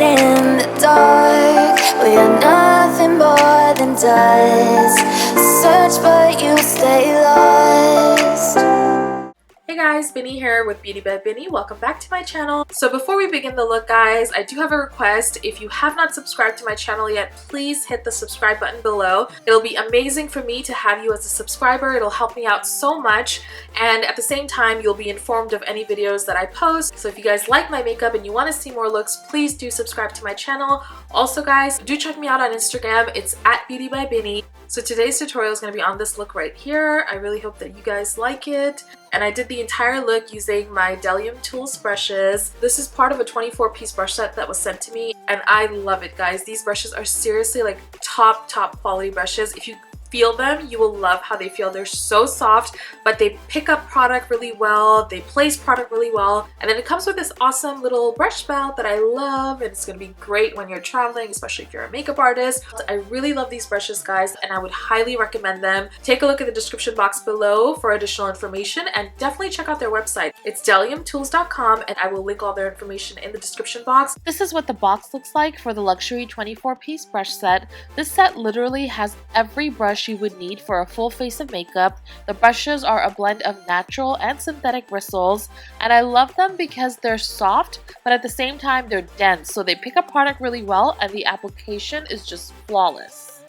in the dark. We are nothing more than dust. Search but you stay lost. Hey guys, Binny here with BeautyByBinny. Welcome back to my channel. So before we begin the look, guys, I do have a request. If you have not subscribed to my channel yet, please hit the subscribe button below. It'll be amazing for me to have you as a subscriber. It'll help me out so much, and at the same time, you'll be informed of any videos that I post. So if you guys like my makeup and you want to see more looks, please do subscribe to my channel. Also, guys, do check me out on Instagram. It's at BeautyByBinny. So today's tutorial is going to be on this look right here. I really hope that you guys like it. And I did the entire look using my Bdellium Tools brushes. This is part of a 24-piece brush set that was sent to me, and I love it, guys. These brushes are seriously like top quality brushes. If you feel them, you will love how they feel. They're so soft, but they pick up product really well, they place product really well, and then it comes with this awesome little brush spout that I love, and it's going to be great when you're traveling, especially if you're a makeup artist. I really love these brushes, guys, and I would highly recommend them. Take a look at the description box below for additional information, and definitely check out their website. It's bdelliumtools.com, and I will link all their information in the description box. This is what the box looks like for the luxury 24-piece brush set. This set literally has every brush you would need for a full face of makeup. The brushes are a blend of natural and synthetic bristles, and I love them because they're soft, but at the same time they're dense, so they pick up product really well, and the application is just flawless.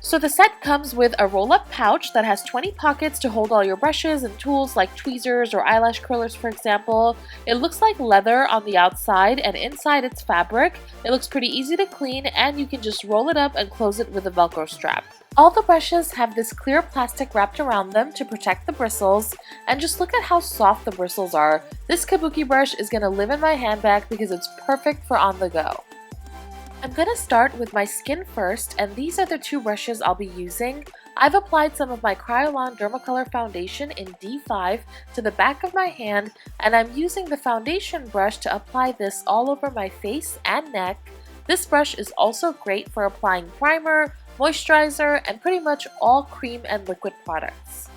So the set comes with a roll-up pouch that has 20 pockets to hold all your brushes and tools like tweezers or eyelash curlers, for example. It looks like leather on the outside, and inside it's fabric. It looks pretty easy to clean, and you can just roll it up and close it with a Velcro strap. All the brushes have this clear plastic wrapped around them to protect the bristles, and just look at how soft the bristles are. This Kabuki brush is going to live in my handbag because it's perfect for on the go. I'm going to start with my skin first, and these are the two brushes I'll be using. I've applied some of my KRYOLAN DERMACOLOR foundation in D5 to the back of my hand, and I'm using the foundation brush to apply this all over my face and neck. This brush is also great for applying primer, moisturizer, and pretty much all cream and liquid products.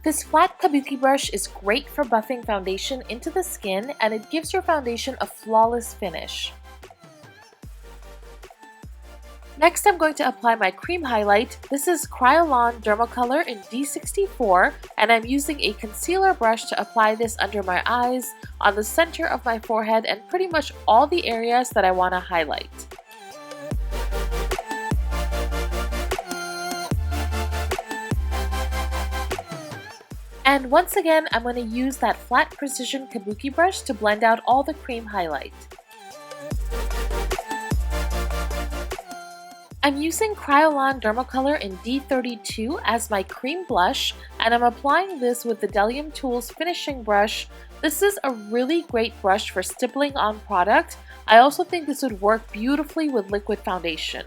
This flat Kabuki brush is great for buffing foundation into the skin, and it gives your foundation a flawless finish. Next, I'm going to apply my cream highlight. This is KRYOLAN DERMACOLOR in D64, and I'm using a concealer brush to apply this under my eyes, on the center of my forehead, and pretty much all the areas that I want to highlight. And once again, I'm going to use that flat precision Kabuki brush to blend out all the cream highlight. I'm using KRYOLAN DERMACOLOR in D32 as my cream blush, and I'm applying this with the Bdellium Tools finishing brush. This is a really great brush for stippling on product. I also think this would work beautifully with liquid foundation.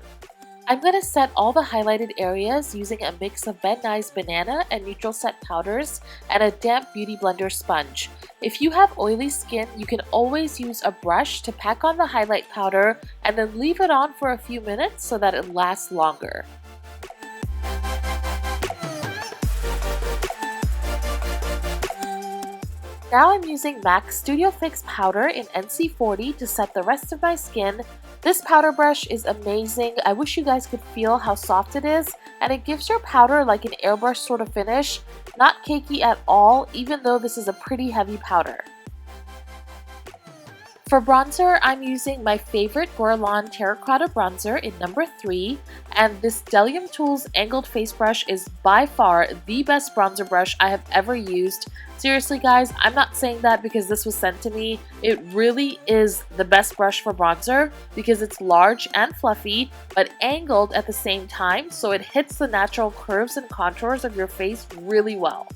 I'm going to set all the highlighted areas using a mix of Ben Nye's banana and neutral set powders and a damp beauty blender sponge. If you have oily skin, you can always use a brush to pack on the highlight powder and then leave it on for a few minutes so that it lasts longer. Now I'm using MAC Studio Fix powder in NC40 to set the rest of my skin. This powder brush is amazing. I wish you guys could feel how soft it is, and it gives your powder like an airbrush sort of finish, not cakey at all, even though this is a pretty heavy powder. For bronzer, I'm using my favorite GUERLAIN Terracotta Bronzer in number 3, and this Bdellium Tools Angled Face Brush is by far the best bronzer brush I have ever used. Seriously, guys, I'm not saying that because this was sent to me. It really is the best brush for bronzer because it's large and fluffy, but angled at the same time, so it hits the natural curves and contours of your face really well.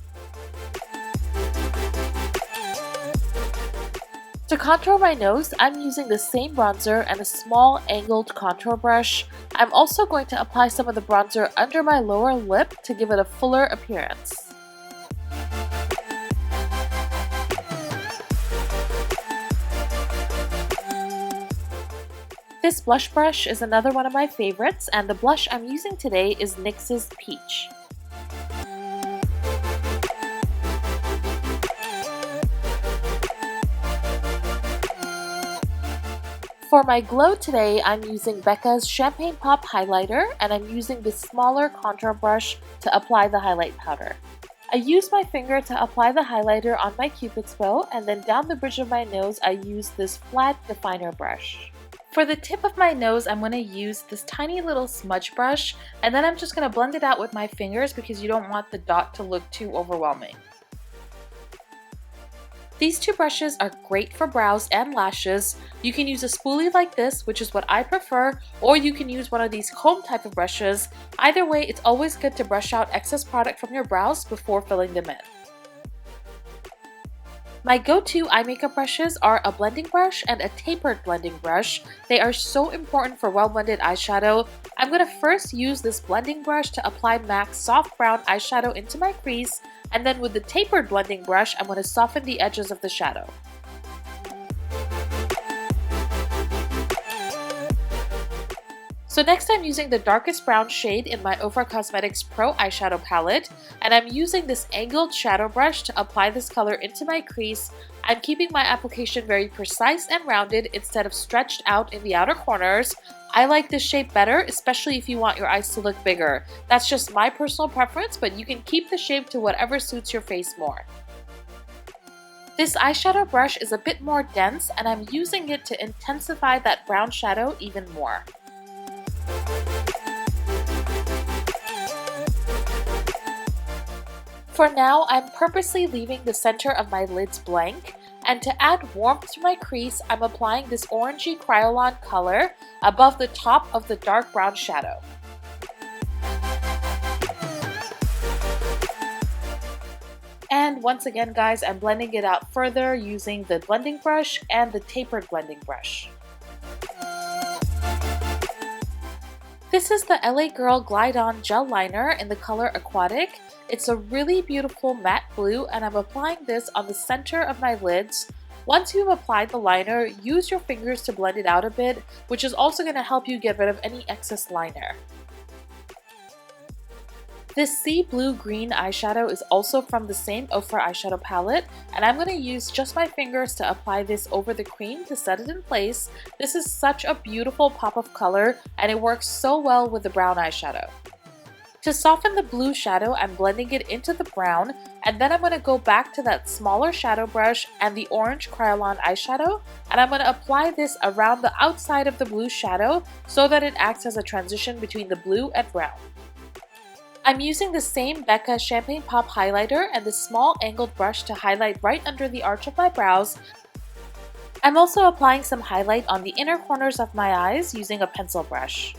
To contour my nose, I'm using the same bronzer and a small angled contour brush. I'm also going to apply some of the bronzer under my lower lip to give it a fuller appearance. This blush brush is another one of my favorites, and the blush I'm using today is NYX's Peach. For my glow today, I'm using BECCA's Champagne Pop Highlighter, and I'm using this smaller contour brush to apply the highlight powder. I use my finger to apply the highlighter on my cupid's bow, and then down the bridge of my nose I use this flat definer brush. For the tip of my nose, I'm going to use this tiny little smudge brush, and then I'm just going to blend it out with my fingers because you don't want the dot to look too overwhelming. These two brushes are great for brows and lashes. You can use a spoolie like this, which is what I prefer, or you can use one of these comb type of brushes. Either way, it's always good to brush out excess product from your brows before filling them in. My go-to eye makeup brushes are a blending brush and a tapered blending brush. They are so important for well-blended eyeshadow. I'm going to first use this blending brush to apply MAC's soft brown eyeshadow into my crease, and then with the tapered blending brush, I'm going to soften the edges of the shadow. So next I'm using the darkest brown shade in my OFRA Cosmetics Pro eyeshadow palette, and I'm using this angled shadow brush to apply this color into my crease. I'm keeping my application very precise and rounded instead of stretched out in the outer corners. I like this shape better, especially if you want your eyes to look bigger. That's just my personal preference, but you can keep the shape to whatever suits your face more. This eyeshadow brush is a bit more dense, and I'm using it to intensify that brown shadow even more. For now, I'm purposely leaving the center of my lids blank, and to add warmth to my crease, I'm applying this orangey KRYOLAN color above the top of the dark brown shadow. And once again guys, I'm blending it out further using the blending brush and the tapered blending brush. This is the LA Girl Glide On Gel Liner in the color Aquatic. It's a really beautiful matte blue, and I'm applying this on the center of my lids. Once you've applied the liner, use your fingers to blend it out a bit, which is also going to help you get rid of any excess liner. This sea blue green eyeshadow is also from the same OFRA eyeshadow palette, and I'm going to use just my fingers to apply this over the cream to set it in place. This is such a beautiful pop of color, and it works so well with the brown eyeshadow. To soften the blue shadow, I'm blending it into the brown, and then I'm going to go back to that smaller shadow brush and the orange KRYOLAN eyeshadow, and I'm going to apply this around the outside of the blue shadow so that it acts as a transition between the blue and brown. I'm using the same BECCA Champagne Pop Highlighter and this small angled brush to highlight right under the arch of my brows. I'm also applying some highlight on the inner corners of my eyes using a pencil brush.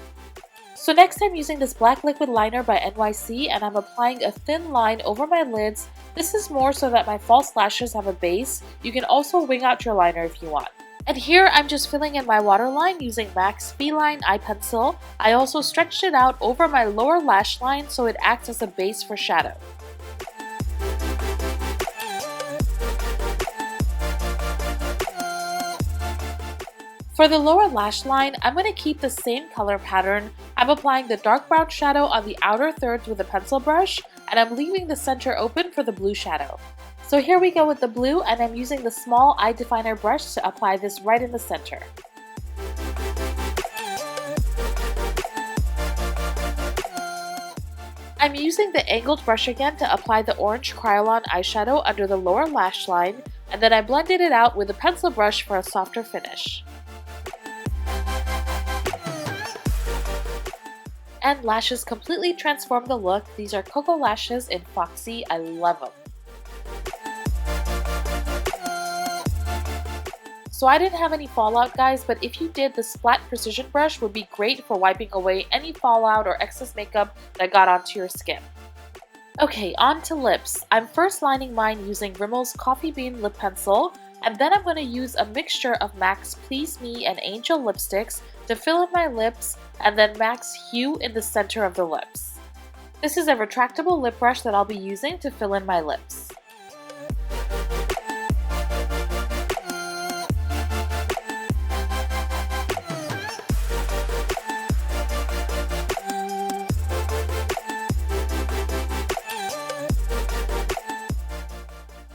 So next I'm using this black liquid liner by NYC, and I'm applying a thin line over my lids. This is more so that my false lashes have a base. You can also wing out your liner if you want. And here I'm just filling in my waterline using MAC's FELINE eye pencil. I also stretched it out over my lower lash line so it acts as a base for shadow. For the lower lash line, I'm going to keep the same color pattern. I'm applying the dark brown shadow on the outer thirds with a pencil brush, and I'm leaving the center open for the blue shadow. So here we go with the blue, and I'm using the small eye definer brush to apply this right in the center. I'm using the angled brush again to apply the orange KRYOLAN eyeshadow under the lower lash line, and then I blended it out with a pencil brush for a softer finish. And lashes completely transform the look. These are COKO lashes in FOXY. I love them. So I didn't have any fallout guys, but if you did, this flat precision brush would be great for wiping away any fallout or excess makeup that got onto your skin. Okay, on to lips. I'm first lining mine using Rimmel's Coffee Bean Lip Pencil, and then I'm going to use a mixture of MAC's Please Me and Angel lipsticks to fill in my lips, and then MAC's Hue in the center of the lips. This is a retractable lip brush that I'll be using to fill in my lips.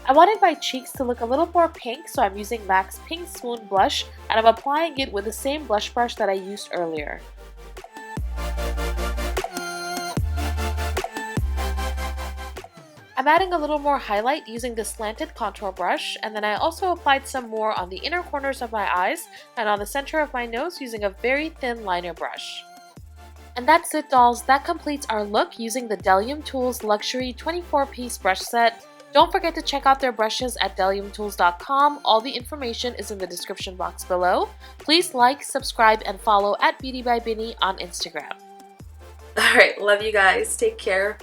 I wanted my cheeks to look a little more pink, so I'm using MAC's Pink Swoon blush, and I'm applying it with the same blush brush that I used earlier. I'm adding a little more highlight using the slanted contour brush, and then I also applied some more on the inner corners of my eyes and on the center of my nose using a very thin liner brush. And that's it, dolls. That completes our look using the Bdellium Tools Luxury 24-piece brush set. Don't forget to check out their brushes at BdelliumTools.com. All the information is in the description box below. Please like, subscribe, and follow at BeautyByBinny on Instagram. Alright, love you guys. Take care.